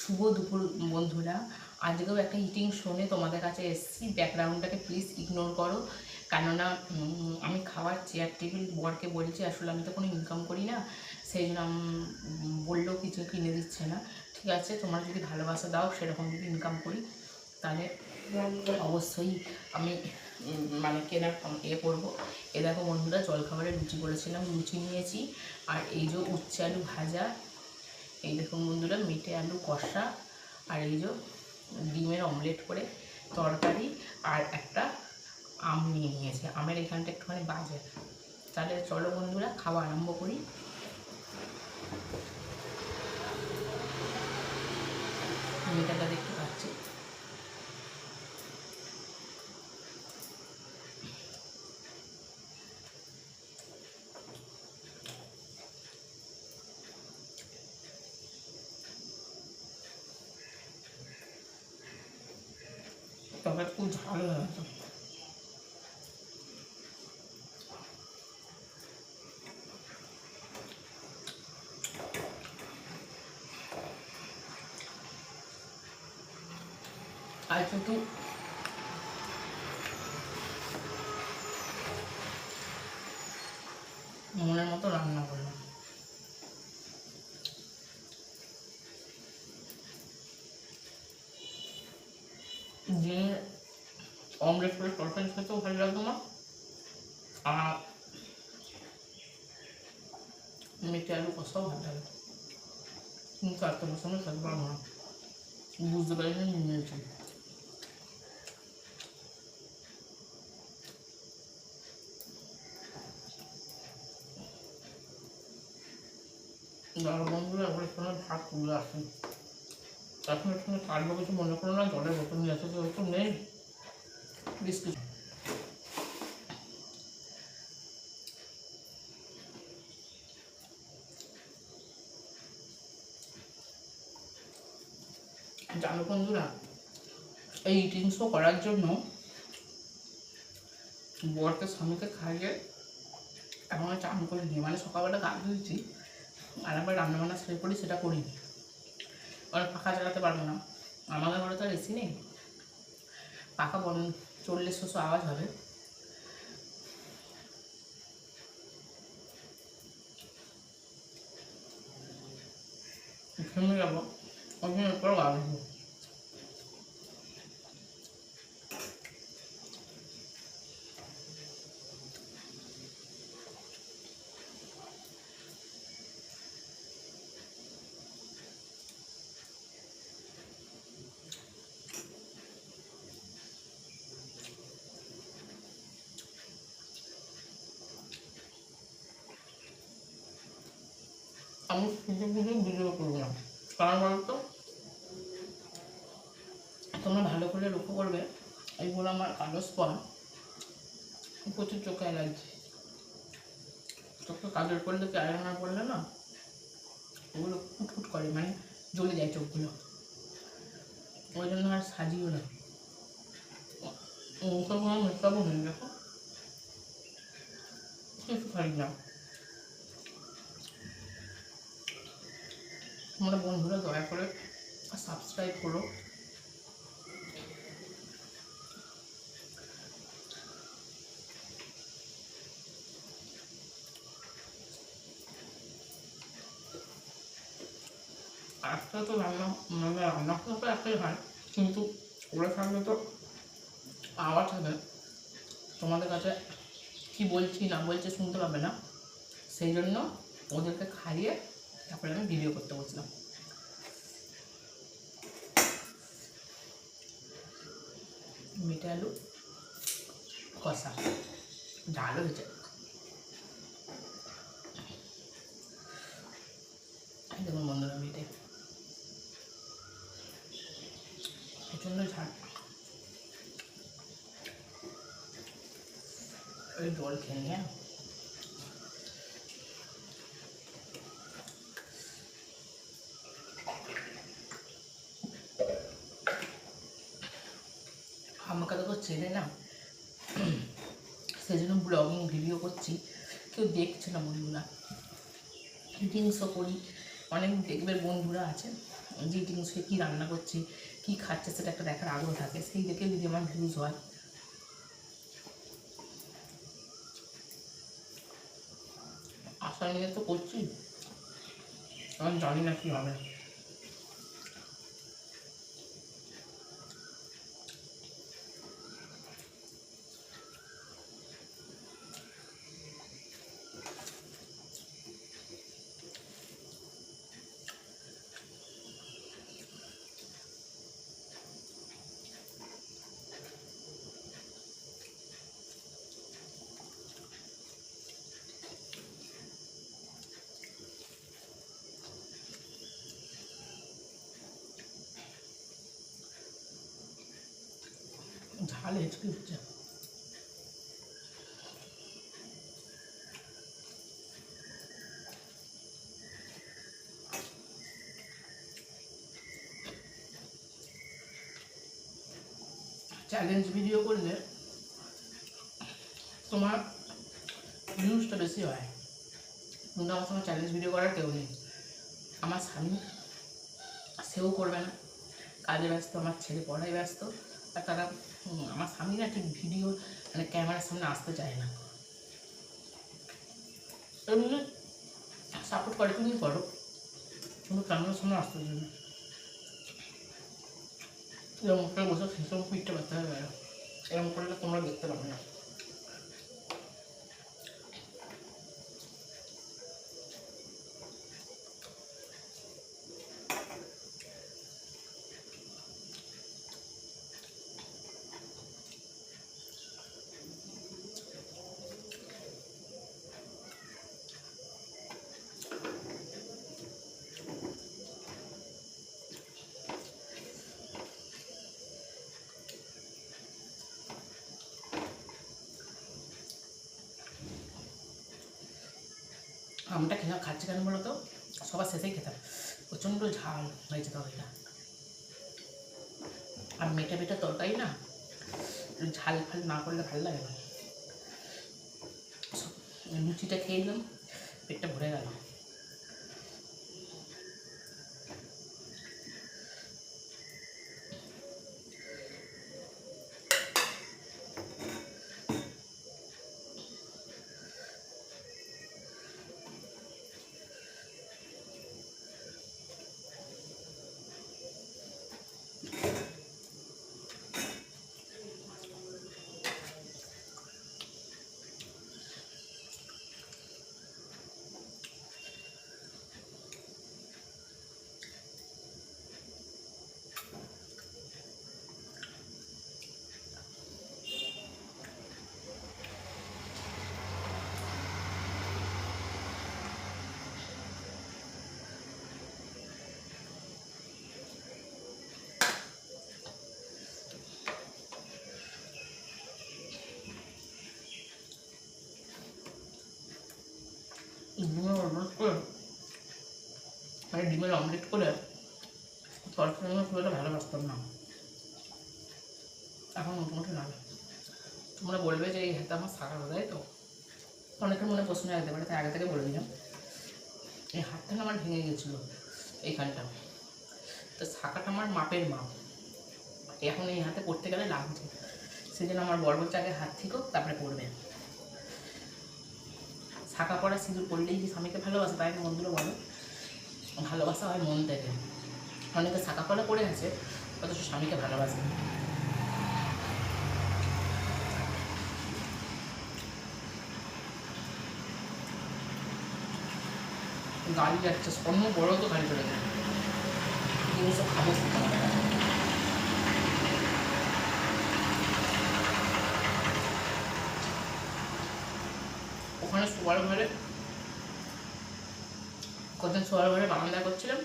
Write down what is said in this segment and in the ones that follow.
শুভ দুপুর বন্ধুরা। আজকেও একটা ইটিং শোনে তোমাদের কাছে এসেছি। ব্যাকগ্রাউন্ডটাকে প্লিজ ইগনোর করো, কেননা আমি খাওয়ার চেয়ার টেবিল বরকে বলছি, আসলে আমি তো কোনো ইনকাম করি না, সেই জন্য বললেও কিছু কিনে দিচ্ছে না। ঠিক আছে, তোমরা যদি ভালোবাসা দাও, সেরকম যদি ইনকাম করি তাহলে অবশ্যই আমি মানে কেনার করবো। এ দেখো বন্ধুরা, জলখাবারে লুচি করেছিলাম, লুচি নিয়েছি। আর এই যে উচ্ছে আলু ভাজা, এই দেখুন বন্ধুরা, মেটে আলু কষা, আর এই যে ডিমের অমলেট করে তরকারি, আর একটা আম নিয়ে নিয়েছে। আমের এখানটা একটুখানি বাজে। তাহলে চলো বন্ধুরা, খাওয়া আরম্ভ করি। মেয়েটাটা দেখতে পাচ্ছি। তবে খুব ঝাল হয়েছে। আর একটু মনের মতো রান্না করলাম। ডিমের অমলেট করে তরকারি খেতেও ভালো লাগতো না, আর মেটে আলু কষাও ভালো লাগে, কিন্তু এত পছন্দ খেতে পারবো না। বুঝতে পারি না, নিয়ে নিয়েছি। যারা বন্ধুরা ওদের সঙ্গে ভাত তুলে আসেন, এখন এর সঙ্গে কাটবো কিছু মনে করো না, জলের বোতল নিয়ে আসতে তো নেই বিস্কুট। জানো বন্ধুরা, এই ইটিং শো করার জন্য বরকে স্বামীকে খাইয়ে এখন চান করে নিই, মানে সকালবেলা গা ধুয়েছি, আর আবার রান্নাবান্না সেরে করি, সেটা করিনি। কারণ পাখা চালাতে পারবো না, আমাদের ঘরে তো আর এসি নেই। পাখা বন্ধ চললে শোষ আওয়াজ হবে। ঘেমে যাবো, ওখানে পর গা ধুবো। আমি শুধু শুধু ভিডিও করবো না, কারণ বলতো তোমরা ভালো করে লক্ষ্য করবে, এইগুলো আমার কালো স্পট, প্রচুর চোখে অ্যালার্জি। চোখে কাজল পড়লে কি আয়রন পড়লে না, ওগুলো ফুটফুট করে, মানে জ্বলে যায় চোখগুলো। ওই জন্য আর সাজিও না, মুখের কোনো মেকআপও নেই, দেখো কিছু খাই না। তোমরা বন্ধুরা দয়া করে সাবস্ক্রাইব করো। একটা তো রান্না, মানে রান্না তো একটাই হয়, কিন্তু ওরা থাকলে তো আওয়াজ হবে, তোমাদের কাছে কি বলছি না বলছি শুনতে পাবে না। সেই জন্য ওদেরকে খাইয়ে তারপরে আমি ভিডিও করতে বসলাম। মেটে আলু কষা ডাল হয়েছে, দেখুন বন্ধুরা, মেটে প্রচণ্ড ঝাল। ওই জল খেয়ে নিয়ে আমাকে তো চেনে না, সেই জন্য ব্লগিং ভিডিও করছি, কেউ দেখছে না বন্ধুরা। ইটিং শো করি, অনেক দেখবে বন্ধুরা আছে, যে ইটিং শোয়ে কী রান্না করছে, কী খাচ্ছে, সেটা একটা দেখার আগ্রহ থাকে, সেই দেখে যদি আমার ভিউজ হয়। আশা নিয়ে তো করছি, আমি জানি না কী হবে। ঝাল হেঁচকি উঠছে। চ্যালেঞ্জ ভিডিও করলে তোমার ভিউজটা বেশি হয়, কিন্তু আমার সঙ্গে চ্যালেঞ্জ ভিডিও করার কেউ নেই। আমার স্বামী, সেও করবে না, কাজে ব্যস্ত, আমার ছেলে পড়ায় ব্যস্ত। আর তারা আমার স্বামী না ঠিক ভিডিও মানে ক্যামেরার সামনে আসতে চায় না। এমনি সাপোর্ট করে, তুমি করো, কিন্তু ক্যামেরার সামনে আসতে চায় না। এরকম করে বসে সেসব পিঠটা ব্যথা হয়ে গেল, এরকম করলে তোমরা দেখতে পাবে না। আমটা খাচ্ছি কেন বলো তো, সবার শেষেই খেতাম, প্রচণ্ড ঝাল হয়েছে তরকারিটা। আর মেটে মেটে তরকারি না, ঝাল ফাল না করলে ভালো লাগে না। লুচিটা খেয়ে নিলাম, পেটটা ভরে গেল। ডিমের অমলেট করে, মানে ডিমের অমলেট করে তরকারি খুব একটা ভালোবাসতাম না, এখন মোটামুটি লাগে। তোমরা বলবে যে এই হাতে আমার শাখা তাই তো, অনেকের মনে প্রশ্ন আসতে পারে, তাই আগে থেকে বলে দিলাম। এই হাতটা না আমার ভেঙে গেছিলো এইখানটা, তো শাখাটা আমার মাপের মাপ, এখন এই হাতে পড়তে গেলে লাগছে, সেই জন্য আমার বড় বলছে আগে হাত থেকেও তারপরে পড়বে। শাখা পড়া সিঁদুর পড়লেই কি স্বামীকে ভালোবাসে, তাই না বন্ধুরা বলো? ভালোবাসা হয় মন থেকে। অনেকে শাখা পড়া পড়ে আছে, অথচ স্বামীকে ভালোবাসে। গাড়ি যাচ্ছে, অন্য বড় তো গাড়ি চলে যায়, জিনিসও খাবো। ওখানে শোয়ার ঘরে, কদিন শোয়ার ঘরে বারান্দা করছিলাম,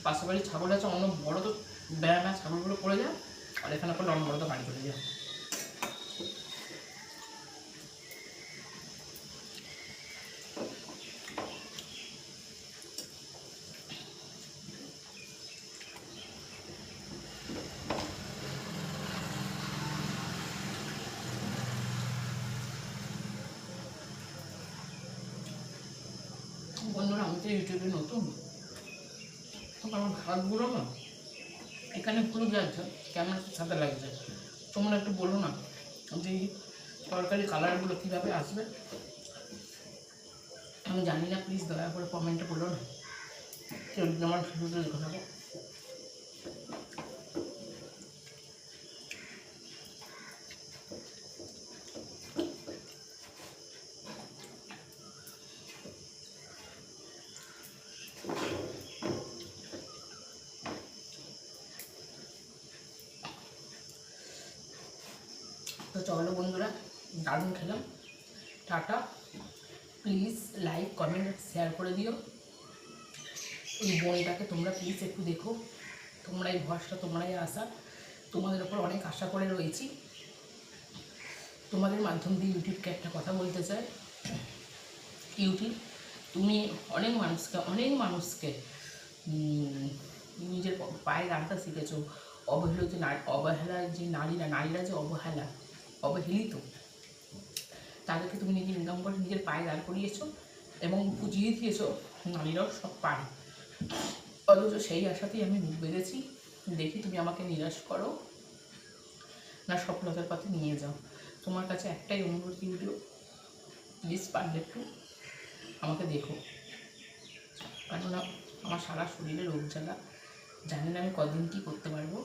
পাশে বাড়ি ছাগল আছে, অন্য বড় তো ব্যায়াম আর ছাগলগুলো পড়ে যায়, আর এখানে করলে অন্য বড় তো গাড়ি চলে যায়। বন্ধুরা, আমি তো ইউটিউবে নতুন, আমার ভাতগুলো না এখানে পুরো যাচ্ছে, কেমন সাদা লাগছে। তোমরা একটু বলো না যে এই তরকারি কালারগুলো কীভাবে আসবে, আমি জানি না, প্লিজ দয়া করে কমেন্টে বলো না। কেউ আমার ভিডিওটা দেখে থাকো। তো চলো বন্ধুরা, দারুণ খেলাম। Tata, please like comment share করে দিও। এই বোনটাকে তোমরা প্লিজ একটু দেখো, তোমরাই ভরসা, তোমরাই আশা, তোমাদের ওপর অনেক আশা করে রয়েছি। তোমাদের মাধ্যম দিয়ে ইউটিউবকে একটা কথা বলতে চাই, ইউটিউব তুমি অনেক মানুষকে নিজের পায়ে দাঁড়াতে শিখেছো। অবহেলার যে নারীরা যে অবহেলিত, তাদেরকে তুমি নিজে ইনকাম করে নিজের পায়ে দাঁড় করিয়েছো এবং বুঝিয়ে দিয়েছো নারীরাও সব পারে। অথচ সেই আশাতেই আমি মুখ বেঁধেছি। দেখি তুমি আমাকে নিরাশ করো না সফলতার পথে নিয়ে যাও। তোমার কাছে একটাই অনুরোধ, ইউটিউব প্লিজ পারলে একটু আমাকে দেখো, কেননা আমার সারা শরীরে রোগ জ্বালা, জানি না আমি কদিন কী করতে পারবো।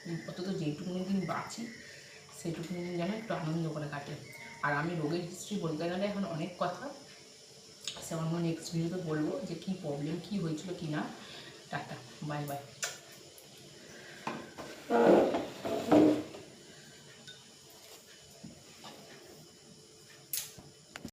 অন্তত যেটুকুনি দিন বাঁচি সেটুকুনি দিন যেন একটু আনন্দ করে কাটে। আর আমি রোগের হিস্ট্রি বলতে গেলে এখন অনেক কথা, সে আমার নেক্সট ভিডিওতে বলবো যে কী প্রবলেম, কী হয়েছিল কি না। Tata, bye bye.